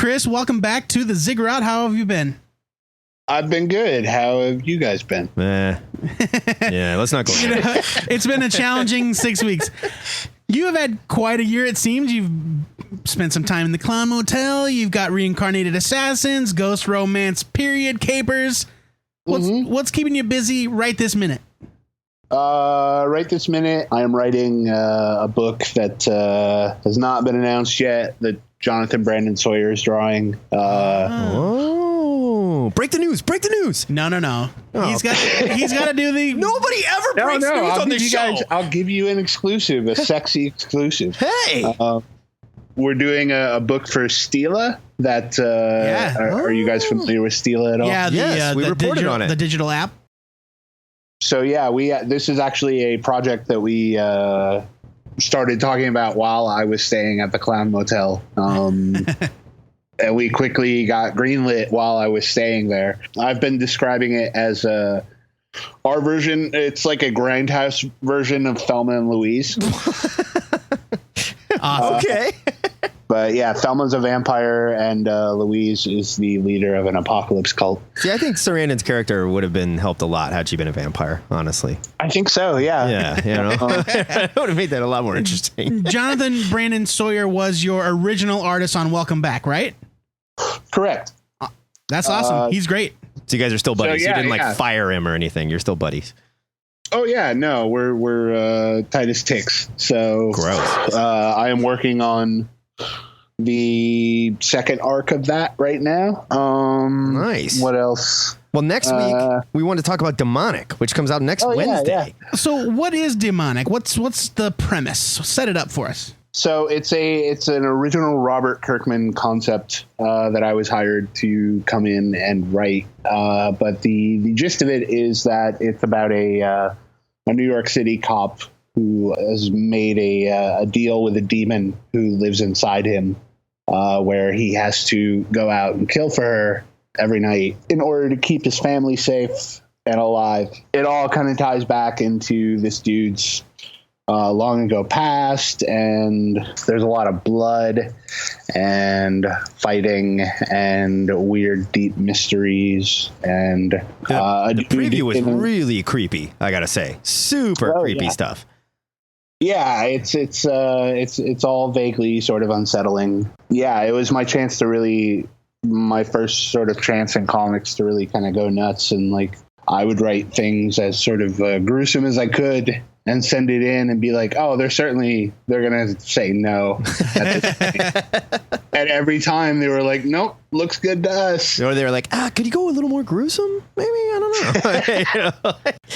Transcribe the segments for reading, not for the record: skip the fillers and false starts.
Chris. Welcome back to the Ziggurat. How have you been? I've been good. How have you guys been? Yeah, let's not go. It's been a challenging 6 weeks. You have had quite a year, it seems. You've spent some time in the Clown Motel. You've got Reincarnated Assassins, Ghost Romance, Period, Capers. What's keeping you busy right this minute? Right this minute, I am writing a book that has not been announced yet, that Jonathan Brandon Sawyer is drawing. Break the news! Break the news! No. Oh. He's got to do the... Nobody ever breaks news on this show. I'll give you an exclusive, a sexy exclusive. Hey! We're doing a book for Stila. That are you guys familiar with Stila at all? Yeah, we reported on it. The digital app. So this is actually a project that we started talking about while I was staying at the Clown Motel. And we quickly got greenlit while I was staying there. I've been describing it as our version. It's like a Grindhouse version of Thelma and Louise. Okay. But yeah, Thelma's a vampire and Louise is the leader of an apocalypse cult. See, I think Sarandon's character would have been helped a lot had she been a vampire, honestly. I think so, yeah. Yeah, you know. It would have made that a lot more interesting. Jonathan Brandon Sawyer was your original artist on Welcome Back, right? Correct. That's awesome. He's great. So you guys are still buddies. So, you didn't fire him or anything. You're still buddies. Oh yeah, no, we're tight as ticks. So gross. I am working on the second arc of that right now. Nice. What else? Well, next week we want to talk about Demonic, which comes out next Wednesday. Yeah. So what is Demonic? What's the premise? Set it up for us. So it's an original Robert Kirkman concept that I was hired to come in and write. But the gist of it is that it's about a New York City cop who has made a deal with a demon who lives inside him, where he has to go out and kill for her every night in order to keep his family safe and alive. It all kind of ties back into this dude's long ago past, and there's a lot of blood and fighting and weird deep mysteries, and the preview was really creepy, I gotta say. Super creepy stuff. Yeah, it's all vaguely sort of unsettling. Yeah, it was my chance to really, my first sort of chance in comics to really kind of go nuts, and I would write things as sort of gruesome as I could and send it in and be like, oh, they're going to say no. And every time they were like, nope, looks good to us. Or they were like, could you go a little more gruesome? Maybe, I don't know.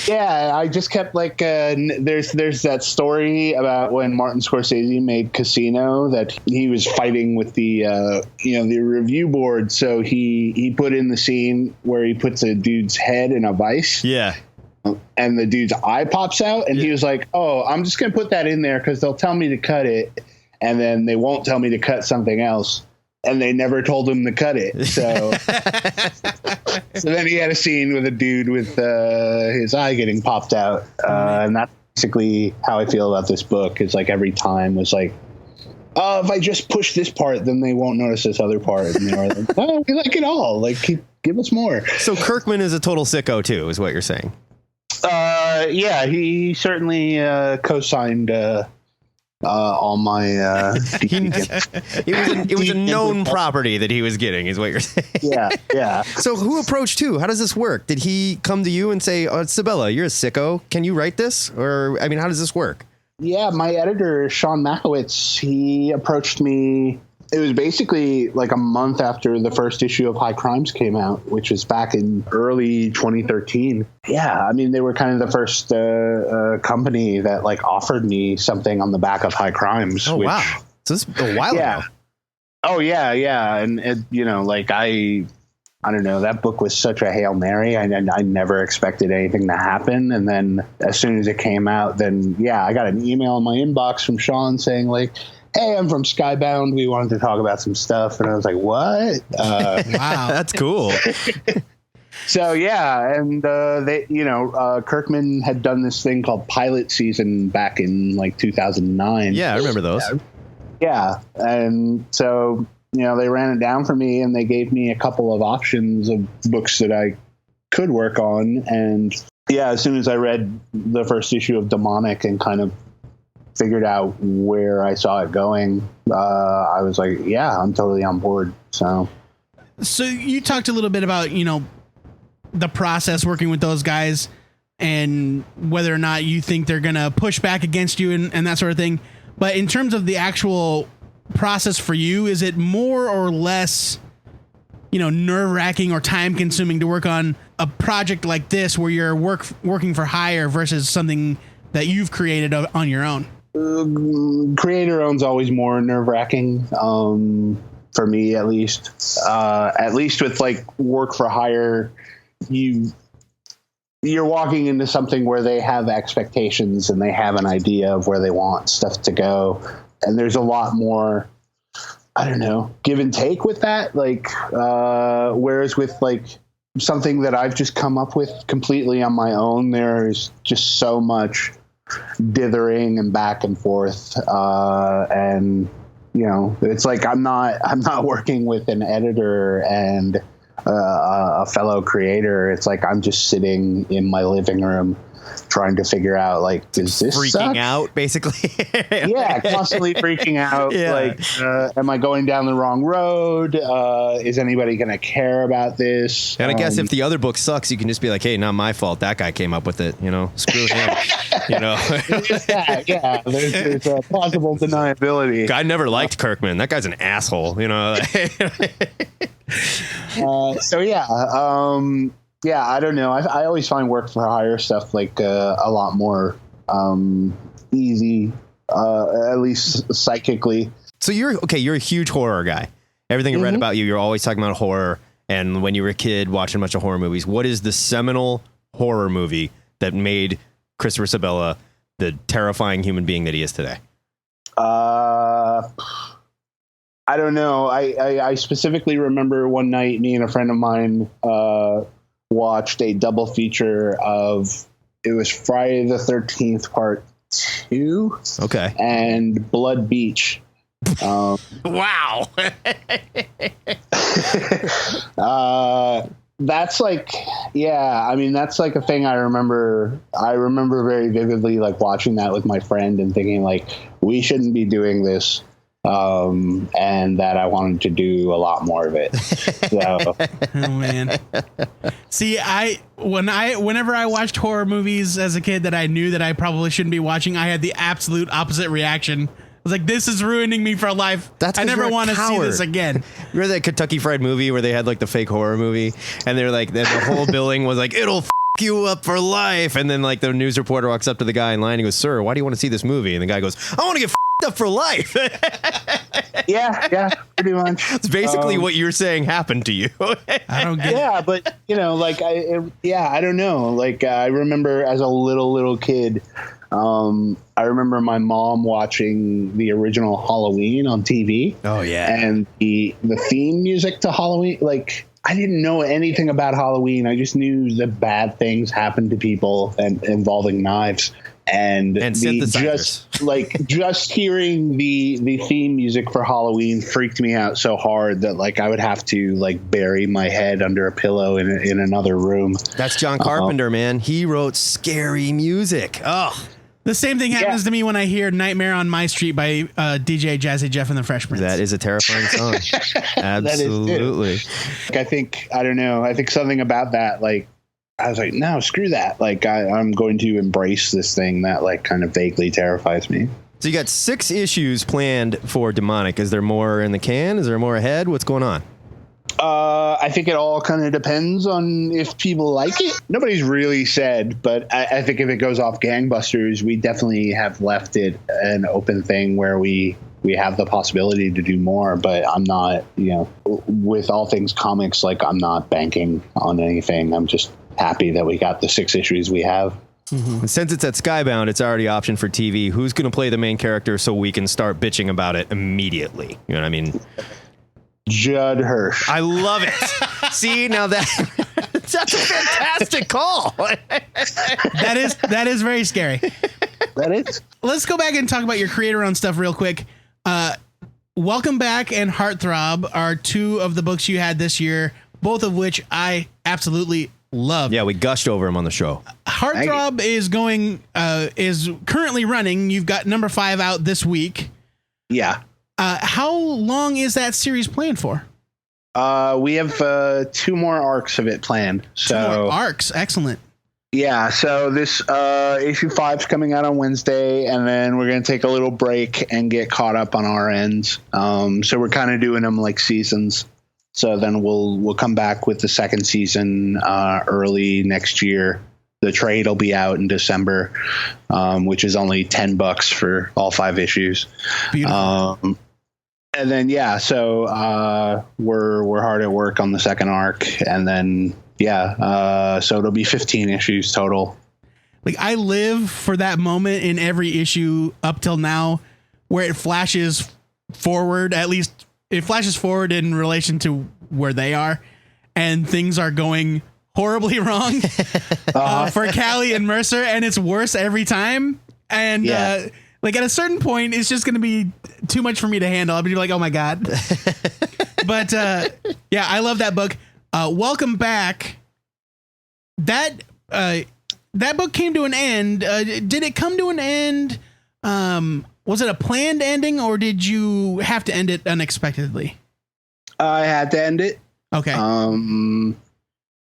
Yeah, I just kept there's that story about when Martin Scorsese made Casino that he was fighting with the review board. So he put in the scene where he puts a dude's head in a vice. Yeah. And the dude's eye pops out, and he was like, oh, I'm just going to put that in there because they'll tell me to cut it, and then they won't tell me to cut something else. And they never told him to cut it. So so then he had a scene with a dude with his eye getting popped out. And that's basically how I feel about this book. Is every time was if I just push this part, then they won't notice this other part. And they were like, oh, we like it all. Give us more. So Kirkman is a total sicko too, is what you're saying. Yeah, he certainly co-signed all my it was a known property that he was getting, is what you're saying. Yeah. So who approached who? How does this work? Did he come to you and say, Sebela, you're a sicko, can you write this? Or how does this work? Yeah, my editor, Sean Makowitz, he approached me. It was basically a month after the first issue of High Crimes came out, which was back in early 2013. Yeah, they were kind of the first company that offered me something on the back of High Crimes. Oh, wow. So this is a while ago. Oh, yeah. And, I don't know, that book was such a Hail Mary. I never expected anything to happen. And then as soon as it came out, I got an email in my inbox from Sean saying hey, I'm from Skybound. We wanted to talk about some stuff. And I was like, what? Wow, that's cool. So, yeah. And Kirkman had done this thing called Pilot Season back in 2009. Yeah, I remember those. Yeah. And so they ran it down for me, and they gave me a couple of options of books that I could work on. And yeah, as soon as I read the first issue of Demonic and kind of figured out where I saw it going, I was like, yeah, I'm totally on board. So you talked a little bit about, the process working with those guys and whether or not you think they're going to push back against you and that sort of thing. But in terms of the actual process for you, is it more or less, nerve-wracking or time-consuming to work on a project like this where you're working for hire versus something that you've created on your own? Creator own's always more nerve-wracking, for me at least. At least with like work for hire, you're walking into something where they have expectations and they have an idea of where they want stuff to go. And there's a lot more, I don't know, give and take with that. Like, whereas with like something that I've just come up with completely on my own, there's just so much dithering and back and forth. And it's like, I'm not working with an editor and a fellow creator. It's like I'm just sitting in my living room trying to figure out, like, is this freaking out, basically? Yeah, constantly freaking out. Yeah. Like, am I going down the wrong road? Is anybody going to care about this? And I guess if the other book sucks, you can just be like, hey, not my fault. That guy came up with it. Screw him. Yeah. There's a plausible deniability. I never liked Kirkman. That guy's an asshole. So yeah, I don't know. I always find work for hire stuff like a lot more easy, at least psychically. So you're a huge horror guy. Everything I read about you, you're always talking about horror. And when you were a kid watching a bunch of horror movies, what is the seminal horror movie that made Christopher Sebela the terrifying human being that he is today? I don't know. I specifically remember one night, me and a friend of mine watched a double feature of, it was Friday the 13th Part 2. Okay. And Blood Beach. Wow. That's like, that's like a thing I remember very vividly, like watching that with my friend and thinking like, we shouldn't be doing this. And that I wanted to do a lot more of it. So. Oh man. See, whenever I watched horror movies as a kid that I knew that I probably shouldn't be watching, I had the absolute opposite reaction. I was like, this is ruining me for life. I never want to see this again. Remember that Kentucky Fried Movie where they had like the fake horror movie and they're like, the whole billing was like, it'll you up for life. And then like the news reporter walks up to the guy in line and goes, sir, why do you want to see this movie? And the guy goes, I want to get up for life. Yeah, pretty much. It's basically what you're saying happened to you. I don't get it. Yeah, but like I don't know. Like I remember as a little kid, I remember my mom watching the original Halloween on TV. Oh yeah. And the theme music to Halloween, like I didn't know anything about Halloween. I just knew that bad things happened to people and involving knives. And just hearing the theme music for Halloween freaked me out so hard that like I would have to like bury my head under a pillow in another room. That's John Carpenter, man. He wrote scary music. Oh, the same thing happens to me when I hear "Nightmare on My Street" by DJ Jazzy Jeff and the Fresh Prince. That is a terrifying song. Absolutely. I think something about that, like. I was like, no, screw that. Like, I'm going to embrace this thing that, like, kind of vaguely terrifies me. So you got 6 issues planned for Demonic. Is there more in the can? Is there more ahead? What's going on? I think it all kind of depends on if people like it. Nobody's really said, but I think if it goes off gangbusters, we definitely have left it an open thing where we have the possibility to do more, but I'm not, with all things comics, like I'm not banking on anything. I'm just happy that we got the 6 issues we have. Mm-hmm. Since it's at Skybound, it's already optioned for TV. Who's going to play the main character so we can start bitching about it immediately? You know what I mean? Judd Hirsch. I love it. See, now that's a fantastic call. That is very scary. That is. Let's go back and talk about your creator-owned stuff real quick. Welcome Back and Heartthrob are two of the books you had this year, both of which I absolutely love. Yeah, we gushed over them on the show. Heartthrob is currently running. You've got number 5 out this week. Yeah. How long is that series planned for? We have 2 more arcs of it planned. So 2 more arcs, excellent. Yeah, so this issue 5 is coming out on Wednesday, and then we're going to take a little break and get caught up on our ends. So we're kind of doing them like seasons. So then we'll come back with the second season early next year. The trade will be out in December, which is only $10 for all 5 issues. Beautiful. And then so we're hard at work on the second arc, and then so it'll be 15 issues total. Like, I live for that moment in every issue up till now where it flashes forward. At least it flashes forward in relation to where they are, and things are going horribly wrong for Callie and Mercer, and it's worse every time. And like, at a certain point, it's just going to be too much for me to handle. I'll be like, oh my God. But I love that book. Welcome Back. That book came to an end. Did it come to an end? Was it a planned ending, or did you have to end it unexpectedly? I had to end it. Okay.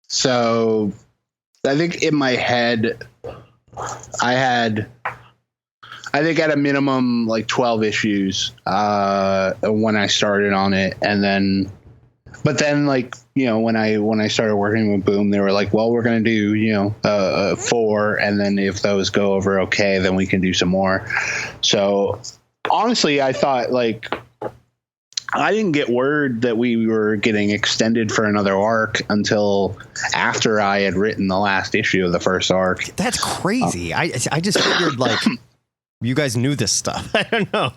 So I think in my head, I think at a minimum like 12 issues when I started on it, but then like, when I started working with Boom, they were like, well, we're going to do 4, and then if those go over okay, then we can do some more. So honestly, I thought, like, I didn't get word that we were getting extended for another arc until after I had written the last issue of the first arc. That's crazy. I just figured, like, you guys knew this stuff. I don't know.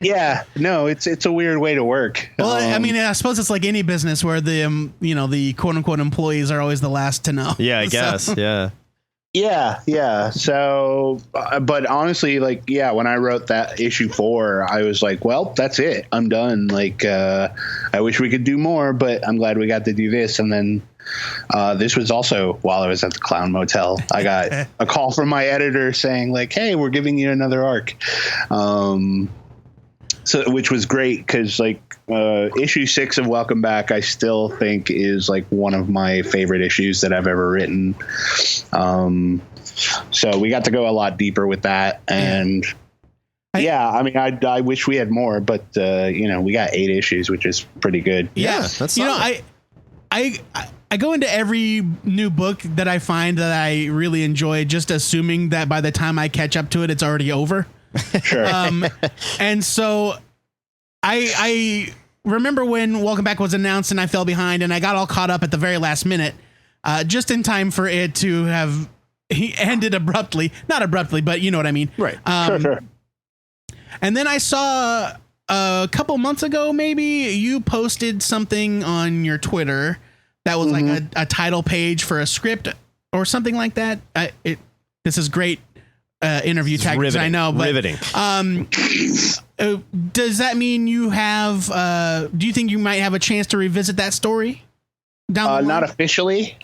Yeah, no, it's a weird way to work. Well, I mean, I suppose it's like any business where the the quote unquote employees are always the last to know. Yeah, I guess. So. Yeah. So, but honestly, like, when I wrote that issue 4, I was like, well, that's it. I'm done. Like, I wish we could do more, but I'm glad we got to do this. And then this was also while I was at the Clown Motel. I got a call from my editor saying, like, hey, we're giving you another arc. So, which was great because, like, issue 6 of Welcome Back, I still think is like one of my favorite issues that I've ever written. So we got to go a lot deeper with that, and I mean, I wish we had more, but we got 8 issues, which is pretty good. Yeah, that's I go into every new book that I find that I really enjoy, just assuming that by the time I catch up to it, it's already over. Sure. And so I remember when Welcome Back was announced, and I fell behind, and I got all caught up at the very last minute, just in time for it to have ended abruptly. Not abruptly, but you know what I mean. Right. Sure. And then I saw a couple months ago, maybe, you posted something on your Twitter that was like a title page for a script or something like that. This is great. Interview tactics, I know, but riveting. Does that mean you have? Do you think you might have a chance to revisit that story down the line? Not officially.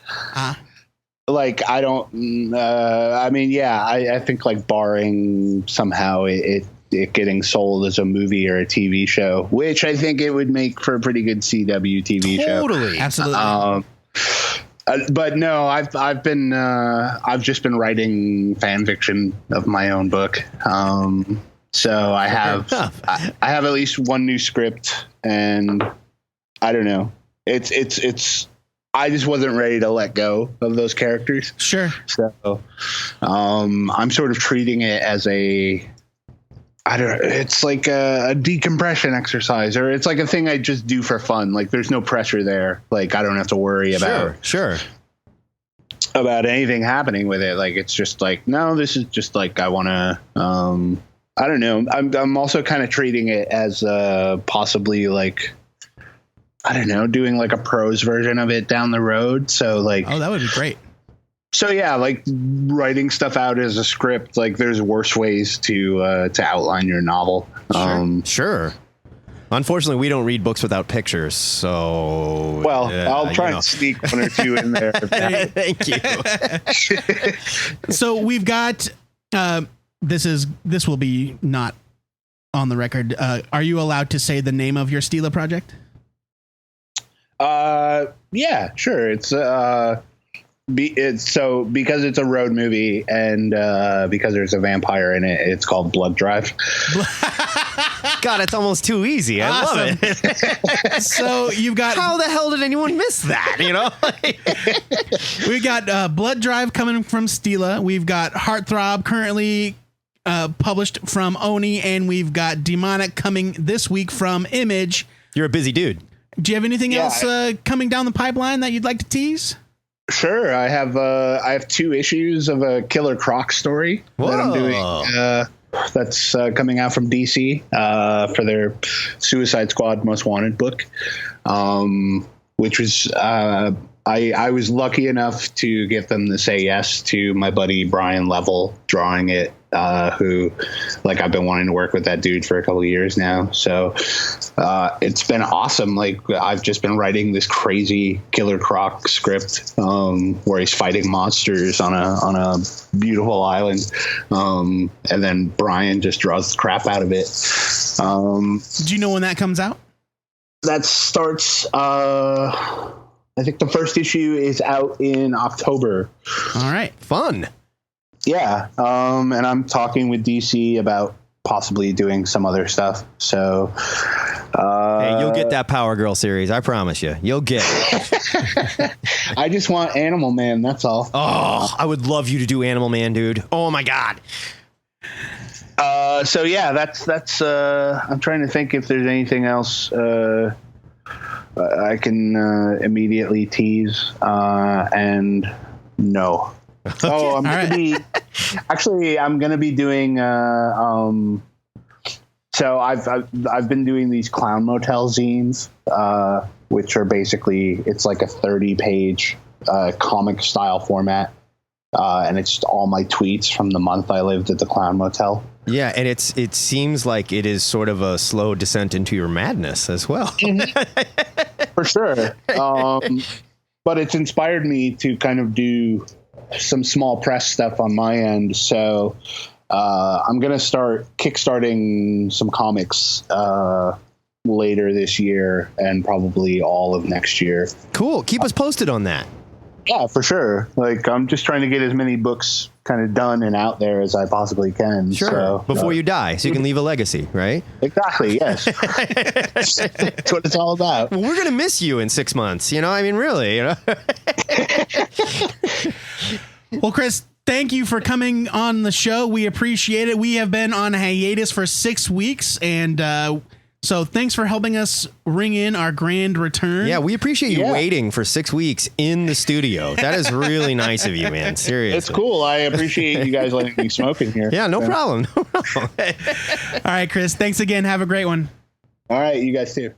Like, I don't. I mean, I think, like, barring somehow it getting sold as a movie or a TV show, which I think it would make for a pretty good CW TV show. Totally, absolutely. But no, I've just been writing fan fiction of my own book. So I have at least one new script, and I don't know. It's I just wasn't ready to let go of those characters. Sure. So I'm sort of treating it as it's like a decompression exercise, or it's like a thing I just do for fun. Like, there's no pressure there. Like, I don't have to worry about anything happening with it. Like, it's just like, no, this is just like, I want to, I don't know. I'm also kind of treating it as possibly, like, I don't know, doing like a prose version of it down the road. So, like, oh, that would be great. So yeah, like, writing stuff out as a script, like, there's worse ways to outline your novel. Sure. Unfortunately, we don't read books without pictures, so... Well, I'll try and sneak one or two in there. Thank you. So we've got... this will be not on the record. Are you allowed to say the name of your Stila project? Yeah, sure. It's because it's a road movie and because there's a vampire in it, it's called Blood Drive. God, it's almost too easy. I love it. So you've got... How the hell did anyone miss that? You know, we've got Blood Drive coming from Stila. We've got Heartthrob currently published from Oni, and we've got Demonic coming this week from Image. You're a busy dude. Do you have anything else coming down the pipeline that you'd like to tease? Sure, I have 2 issues of a Killer Croc story that I'm doing. That's coming out from DC for their Suicide Squad Most Wanted book, which was I was lucky enough to get them to say yes to my buddy Brian Level drawing it, who, like, I've been wanting to work with that dude for a couple of years now. So it's been awesome. Like, I've just been writing this crazy Killer Croc script where he's fighting monsters on a beautiful island, and then Brian just draws the crap out of it. Do you know when that comes out? That starts. I think the first issue is out in October. All right. Fun. Yeah. And I'm talking with DC about possibly doing some other stuff. So, hey, you'll get that Power Girl series. I promise you. You'll get it. I just want Animal Man. That's all. Oh, I would love you to do Animal Man, dude. Oh my God. So yeah, that's I'm trying to think if there's anything else, I can immediately tease, and no. Oh, I'm going to be doing, so I've been doing these Clown Motel zines, which are basically, it's like a 30-page comic style format. And it's just all my tweets from the month I lived at the Clown Motel. Yeah, and it seems like it is sort of a slow descent into your madness as well. For sure. But it's inspired me to kind of do some small press stuff on my end. So I'm going to start kickstarting some comics later this year and probably all of next year. Cool. Keep us posted on that. Yeah, for sure. Like, I'm just trying to get as many books kind of done and out there as I possibly can. Sure. So, before you die, so you can leave a legacy, right? Exactly. Yes. That's what it's all about. Well, we're going to miss you in 6 months. You know, I mean, really, you know? Well, Chris, thank you for coming on the show. We appreciate it. We have been on hiatus for 6 weeks, and so thanks for helping us ring in our grand return. Yeah, we appreciate you waiting for 6 weeks in the studio. That is really nice of you, man. Seriously. It's cool. I appreciate you guys letting me smoke in here. Yeah, no problem. No problem. All right, Chris, thanks again. Have a great one. All right, you guys too.